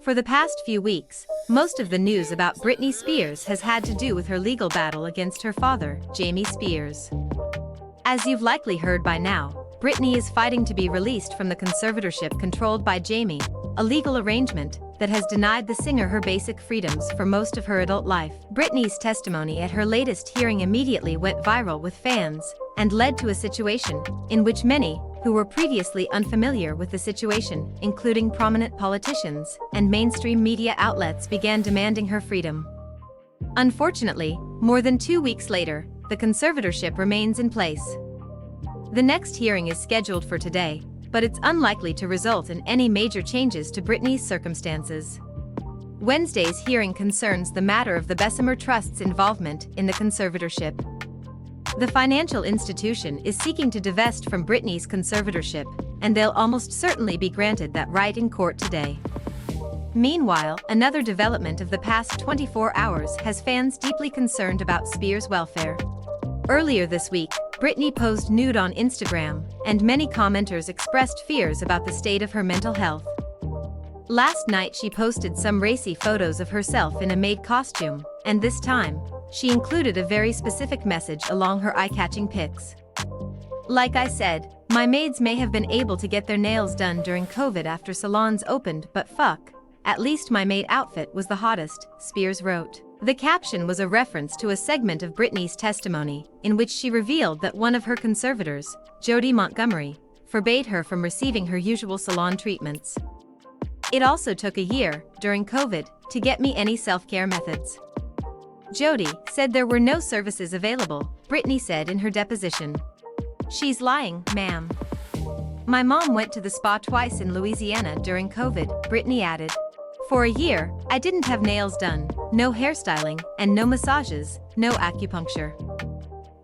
For the past few weeks, most of the news about Britney Spears has had to do with her legal battle against her father, Jamie Spears. As you've likely heard by now, Britney is fighting to be released from the conservatorship controlled by Jamie, a legal arrangement that has denied the singer her basic freedoms for most of her adult life. Britney's testimony at her latest hearing immediately went viral with fans and led to a situation in which many, who were previously unfamiliar with the situation, including prominent politicians and mainstream media outlets, began demanding her freedom. Unfortunately, more than 2 weeks later, the conservatorship remains in place. The next hearing is scheduled for today, but it's unlikely to result in any major changes to Britney's circumstances. Wednesday's hearing concerns the matter of the Bessemer Trust's involvement in the conservatorship. The financial institution is seeking to divest from Britney's conservatorship, and they'll almost certainly be granted that right in court today. Meanwhile, another development of the past 24 hours has fans deeply concerned about Spears' welfare. Earlier this week, Britney posed nude on Instagram, and many commenters expressed fears about the state of her mental health. Last night she posted some racy photos of herself in a Maid costume, and this time, she included a very specific message along her eye-catching pics. Like I said, my maids may have been able to get their nails done during COVID after salons opened, but fuck, at least my maid outfit was the hottest, Spears wrote. The caption was a reference to a segment of Britney's testimony, in which she revealed that one of her conservators, Jody Montgomery, forbade her from receiving her usual salon treatments. It also took a year, during COVID, to get me any self-care methods. Jody said there were no services available, Britney said in her deposition. She's lying, ma'am. My mom went to the spa twice in Louisiana during COVID, Britney added. For a year, I didn't have nails done, no hairstyling, and no massages, no acupuncture.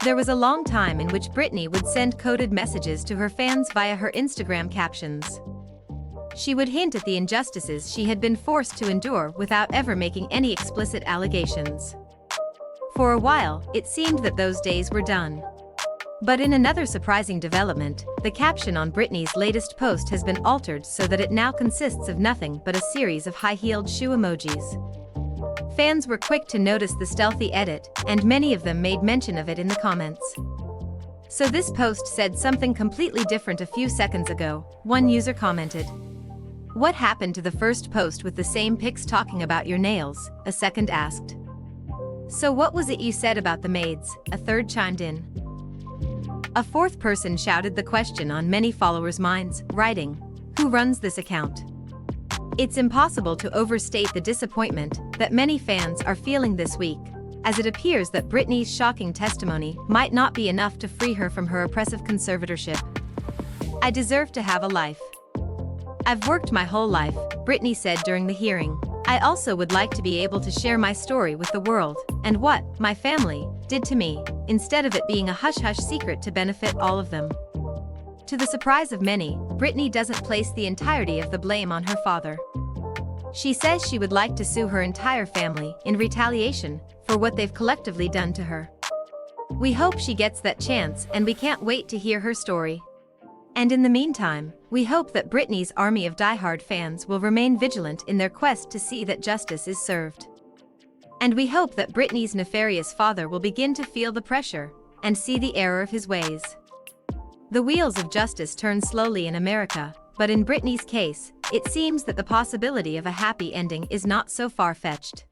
There was a long time in which Britney would send coded messages to her fans via her Instagram captions. She would hint at the injustices she had been forced to endure without ever making any explicit allegations. For a while, it seemed that those days were done. But in another surprising development, the caption on Britney's latest post has been altered so that it now consists of nothing but a series of high-heeled shoe emojis. Fans were quick to notice the stealthy edit, and many of them made mention of it in the comments. So this post said something completely different a few seconds ago, one user commented. What happened to the first post with the same pics talking about your nails? A second asked. So what was it you said about the maids? A third chimed in. A fourth person shouted the question on many followers' minds, writing, "Who runs this account?" It's impossible to overstate the disappointment that many fans are feeling this week, as it appears that Britney's shocking testimony might not be enough to free her from her oppressive conservatorship. I deserve to have a life. I've worked my whole life, Britney said during the hearing. I also would like to be able to share my story with the world, and what my family did to me, instead of it being a hush-hush secret to benefit all of them. To the surprise of many, Britney doesn't place the entirety of the blame on her father. She says she would like to sue her entire family in retaliation for what they've collectively done to her. We hope she gets that chance, and we can't wait to hear her story. And in the meantime, we hope that Britney's army of diehard fans will remain vigilant in their quest to see that justice is served. And we hope that Britney's nefarious father will begin to feel the pressure and see the error of his ways. The wheels of justice turn slowly in America, but in Britney's case, it seems that the possibility of a happy ending is not so far-fetched.